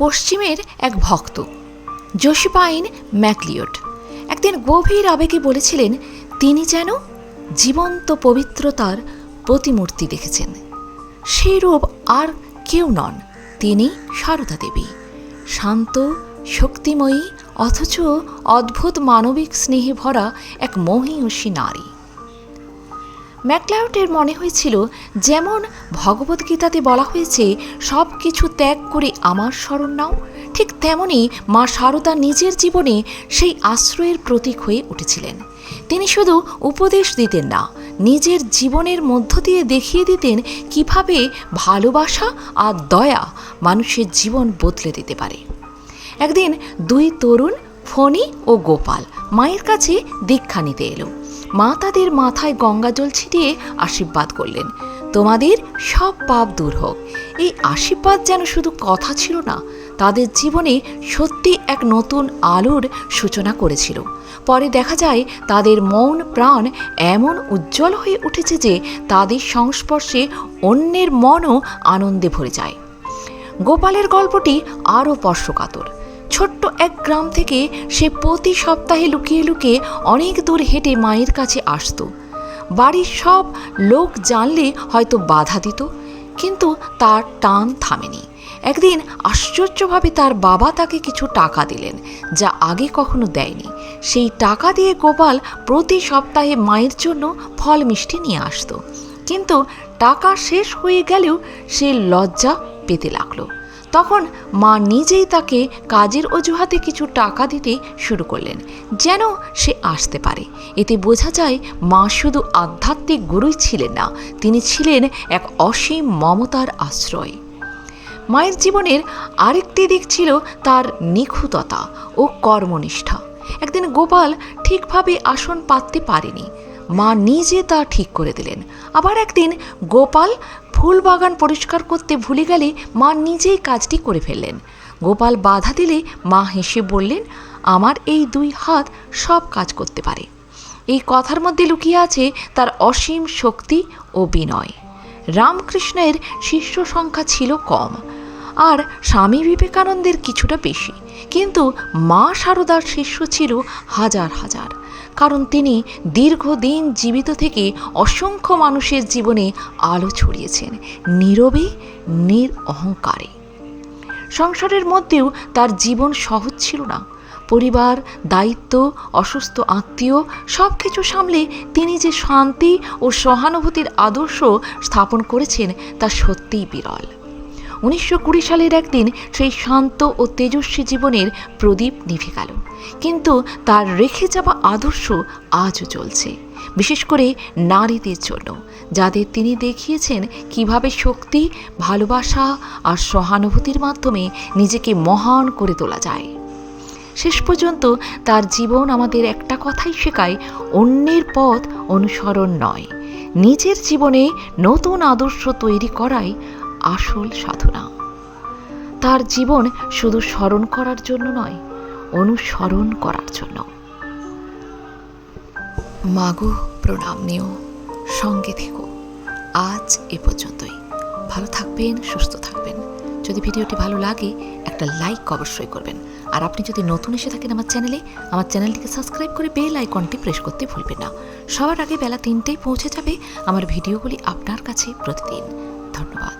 পশ্চিমের এক ভক্ত জোসেফাইন ম্যাকলিওড একদিন গভীর আবেগে বলেছিলেন তিনি যেন জীবন্ত পবিত্রতার প্রতিমূর্তি দেখেছেন। সেই রূপ আর কেউ নন, তিনি সারদা দেবী, শান্ত, শক্তিময়ী অথচ অদ্ভুত মানবিক স্নেহে ভরা এক মহীয়সী নারী। ম্যাকলিওডের মনে হয়েছিল যেমন ভগবদ্গীতাতে বলা হয়েছে সব কিছু ত্যাগ করে আমার শরণ নাও, ঠিক তেমনি মা সারদা নিজের জীবনে সেই আশ্রয়ের প্রতীক হয়ে উঠেছিলেন। তিনি শুধু উপদেশ দিতেন না, নিজের জীবনের মধ্য দিয়ে দেখিয়ে দিতেন কিভাবে ভালোবাসা আর দয়া মানুষের জীবন বদলে দিতে পারে। একদিন দুই তরুণ ফণি ও গোপাল মায়ের কাছে দীক্ষা নিতে এলো। মা তাদের মাথায় গঙ্গাজল ছিটিয়ে আশীর্বাদ করলেন, তোমাদের সব পাপ দূর হোক। এই আশীর্বাদ যেন শুধু কথা ছিল না, তাদের জীবনে সত্যি এক নতুন আলোর সূচনা করেছিল। পরে দেখা যায় তাদের মন প্রাণ এমন উজ্জ্বল হয়ে উঠেছে যে তাদের সংস্পর্শে অন্যের মনও আনন্দে ভরে যায়। গোপালের গল্পটি আরও স্পর্শকাতর। ছোট্ট এক গ্রাম থেকে সে প্রতি সপ্তাহে লুকিয়ে লুকিয়ে অনেক দূর হেঁটে মায়ের কাছে আসত। বাড়ির সব লোক জানলে হয়তো বাধা দিত, কিন্তু তার টান থামেনি। একদিন আশ্চর্যভাবে তার বাবা তাকে কিছু টাকা দিলেন, যা আগে কখনো দেয়নি। সেই টাকা দিয়ে গোপাল প্রতি সপ্তাহে মায়ের জন্য ফল মিষ্টি নিয়ে আসতো। কিন্তু টাকা শেষ হয়ে গেলেও সে লজ্জা পেতে লাগলো। তখন মা নিজেই তাকে কাজের অজুহাতে কিছু টাকা দিতে শুরু করলেন, যেন সে আসতে পারে। এতে বোঝা যায় মা শুধু আধ্যাত্মিক গুরুই ছিলেন না, তিনি ছিলেন এক অসীম মমতার আশ্রয়। মায়ের জীবনের আরেকটি দিক ছিল তার নিখুঁততা ও কর্মনিষ্ঠা। একদিন গোপাল ঠিকভাবে আসন পাততে পারেনি, মা নিজে তা ঠিক করে দিলেন। আবার একদিন গোপাল ফুল বাগান পরিষ্কার করতে ভুলে গেলে মা নিজেই কাজটি করে ফেললেন। গোপাল বাধা দিলে মা হেসে বললেন, আমার এই দুই হাত সব কাজ করতে পারে। এই কথার মধ্যে লুকিয়ে আছে তার অসীম শক্তি ও বিনয়। রামকৃষ্ণের শিষ্য সংখ্যা ছিল কম, আর স্বামী বিবেকানন্দের কিছুটা বেশি, কিন্তু মা সারদার শিষ্য ছিল হাজার হাজার। কারণ তিনি দীর্ঘদিন জীবিত থেকে অসংখ্য মানুষের জীবনে আলো ছড়িয়েছেন, নীরবে, নিরঅহংকারে। সংসারের মধ্যেও তার জীবন সহজ ছিল না। পরিবার, দায়িত্ব, অসুস্থ আত্মীয় সব কিছু সামলে তিনি যে শান্তি ও সহানুভূতির আদর্শ স্থাপন করেছেন তা সত্যিই বিরল। 1920 সালের একদিন সেই শান্ত ও তেজস্বী জীবনের প্রদীপ নিভে গেল, কিন্তু তার রেখে যাওয়া আদর্শ আজও চলছে, বিশেষ করে নারীদের জন্য, যাদের তিনি দেখিয়েছেন কিভাবে শক্তি, ভালোবাসা আর সহানুভূতির মাধ্যমে নিজেকে মহান করে তোলা যায়। শেষ পর্যন্ত তার জীবন আমাদের একটা কথাই শেখায়, অন্যের পথ অনুসরণ নয়, নিজের জীবনে নতুন আদর্শ তৈরি করাই আসল সাধনা। তার জীবন শুধু স্মরণ করার জন্য নয়, অনুসরণ করার জন্য। মাগো প্রণাম নিও, সঙ্গে থেকো। আজ এ পর্যন্তই। ভালো থাকবেন, সুস্থ থাকবেন। যদি ভিডিওটি ভালো লাগে একটা লাইক অবশ্যই করবেন। আর আপনি যদি নতুন এসে থাকেন আমার চ্যানেলটিকে সাবস্ক্রাইব করে বেল আইকনটি প্রেস করতে ভুলবেন না। সবার আগে বেলা 3টেই পৌঁছে যাবে আমার ভিডিওগুলি আপনার কাছে প্রতিদিন। ধন্যবাদ।